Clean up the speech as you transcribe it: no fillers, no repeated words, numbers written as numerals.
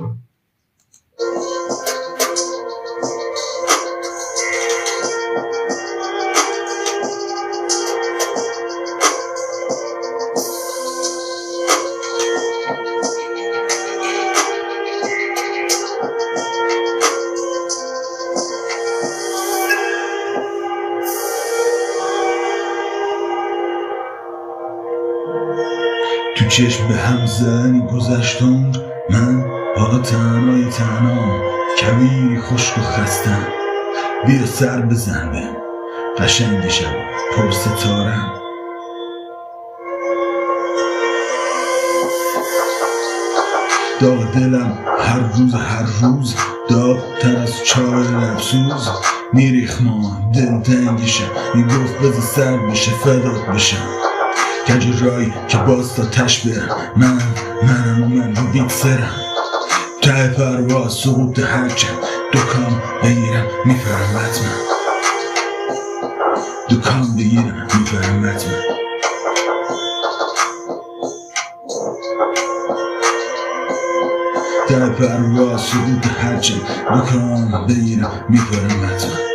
تو چشم به هم زنی گذشتم، من حالا تنهای تنها، کبیری خشک و خستم. بیا سر بزن بهم قشنگ شب پر ستارم. داغ دلم هر روز داغ‌تر از چای لبسوز. میریخ ما دل تنگشم، میگفت بذار سر بشه فدات بشم. کج رای که باز تا تش برم، من رو بیت سرم. ته پرواز سقوط هرچم، دکان بگیرم میپرم بطمن. دکان بگیرم میپرم بطمن. ته پرواز سقوط هرچم، دکان بگیرم میپرم بطمن.